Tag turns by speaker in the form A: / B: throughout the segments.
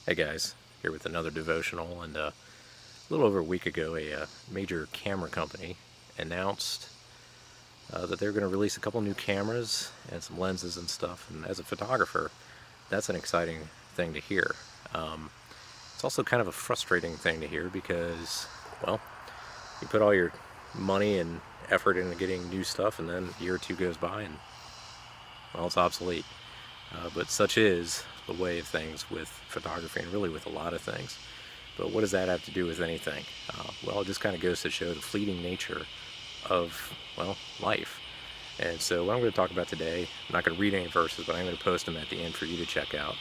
A: Hey guys, here with another devotional, and a little over a week ago, a major camera company announced that they're going to release a couple new cameras and some lenses and stuff. And as a photographer, that's an exciting thing to hear. Um, it's also kind of a frustrating thing to hear because, well, you put all your money and effort into getting new stuff, and then a year or two goes by, and well, it's obsolete. But such is the way of things with photography, and really with a lot of things. But what does that have to do with anything? Well, it just kind of goes to show the fleeting nature of, well, life. And so what I'm going to talk about today, I'm not going to read any verses, but I'm going to post them at the end for you to check out.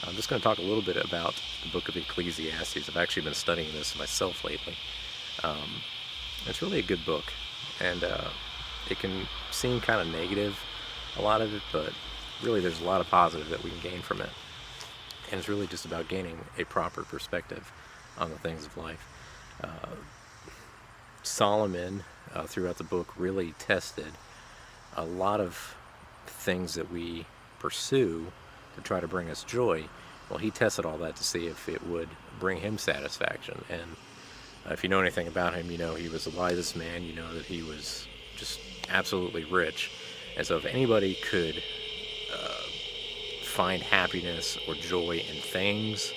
A: I'm just going to talk a little bit about the book of Ecclesiastes. I've actually been studying this myself lately. It's really a good book, and it can seem kind of negative, a lot of it, but really there's a lot of positive that we can gain from it. And it's really just about gaining a proper perspective on the things of life. Solomon, throughout the book, really tested a lot of things that we pursue to try to bring us joy. Well, he tested all that to see if it would bring him satisfaction. And if you know anything about him, you know he was the wisest man. You know that he was just absolutely rich. And so if anybody could find happiness or joy in things,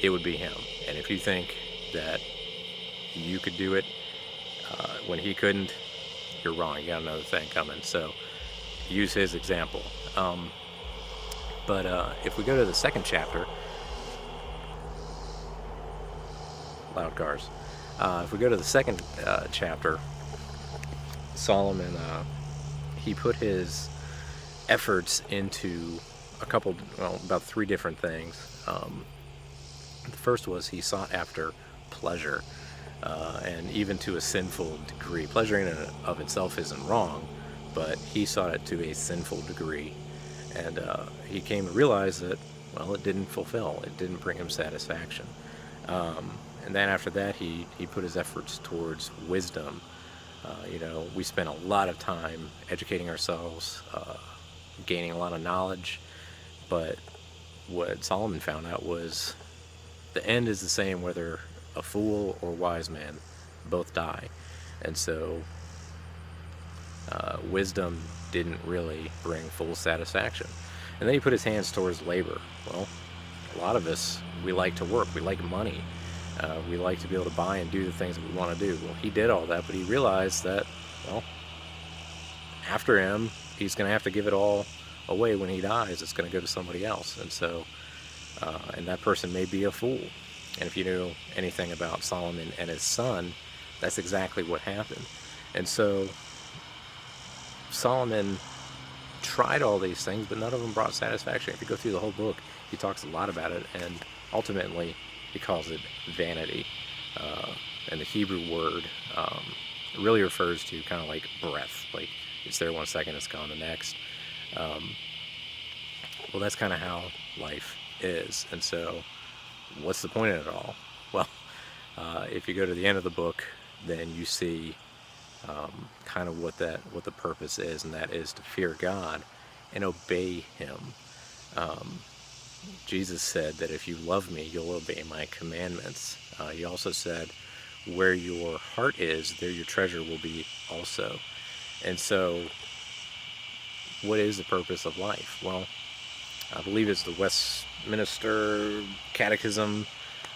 A: it would be him. And if you think that you could do it when he couldn't, you're wrong. You got another thing coming. So use his example. But if we go to the second chapter, loud cars. If we go to the second chapter, Solomon, he put his efforts into about three different things. The first was he sought after pleasure, and even to a sinful degree. Pleasure in and of itself isn't wrong, but he sought it to a sinful degree, and he came to realize that, well, it didn't bring him satisfaction. And then after that, he put his efforts towards wisdom. We spent a lot of time educating ourselves, gaining a lot of knowledge, but what Solomon found out was the end is the same whether a fool or wise man both die. And so wisdom didn't really bring full satisfaction. And then he put his hands towards labor. Well, a lot of us, we like to work, we like money, we like to be able to buy and do the things that we want to do. Well, he did all that, but he realized that, well, after him, he's going to have to give it all away when he dies. It's going to go to somebody else. And so, and that person may be a fool. And if you know anything about Solomon and his son, that's exactly what happened. And so Solomon tried all these things, but none of them brought satisfaction. If you go through the whole book, he talks a lot about it, and ultimately he calls it vanity. And the Hebrew word really refers to kind of like breath, like it's there one second, it's gone the next. Well, that's kind of how life is. And so what's the point of it all? Well, if you go to the end of the book, then you see kind of what the purpose is, and that is to fear God and obey him. Jesus said that if you love me, you'll obey my commandments. He also said, where your heart is, there your treasure will be also. And so what is the purpose of life? Well, I believe it's the Westminster Catechism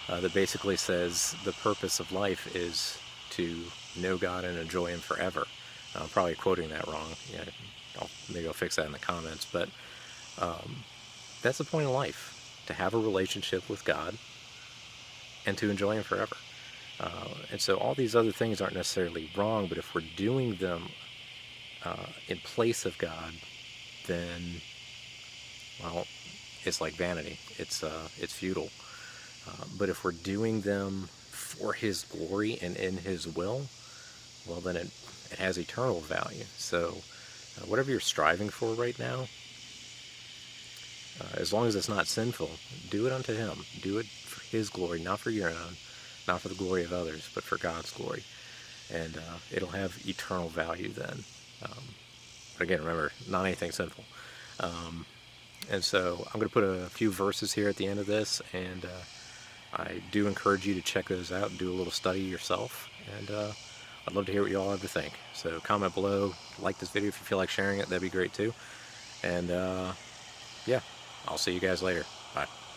A: that basically says the purpose of life is to know God and enjoy him forever. I'm probably quoting that wrong. Maybe I'll fix that in the comments. But that's the point of life, to have a relationship with God and to enjoy him forever. And so all these other things aren't necessarily wrong, but if we're doing them in place of God, then, well, it's like vanity. It's futile. But if we're doing them for his glory and in his will, well, then it has eternal value. So whatever you're striving for right now, as long as it's not sinful, do it unto him. Do it for his glory, not for your own, not for the glory of others, but for God's glory. And it'll have eternal value then. But again, remember, not anything sinful. And so I'm going to put a few verses here at the end of this, and I do encourage you to check those out and do a little study yourself. And I'd love to hear what you all have to think. So comment below, like this video if you feel like sharing it, that'd be great too. And yeah, I'll see you guys later. Bye.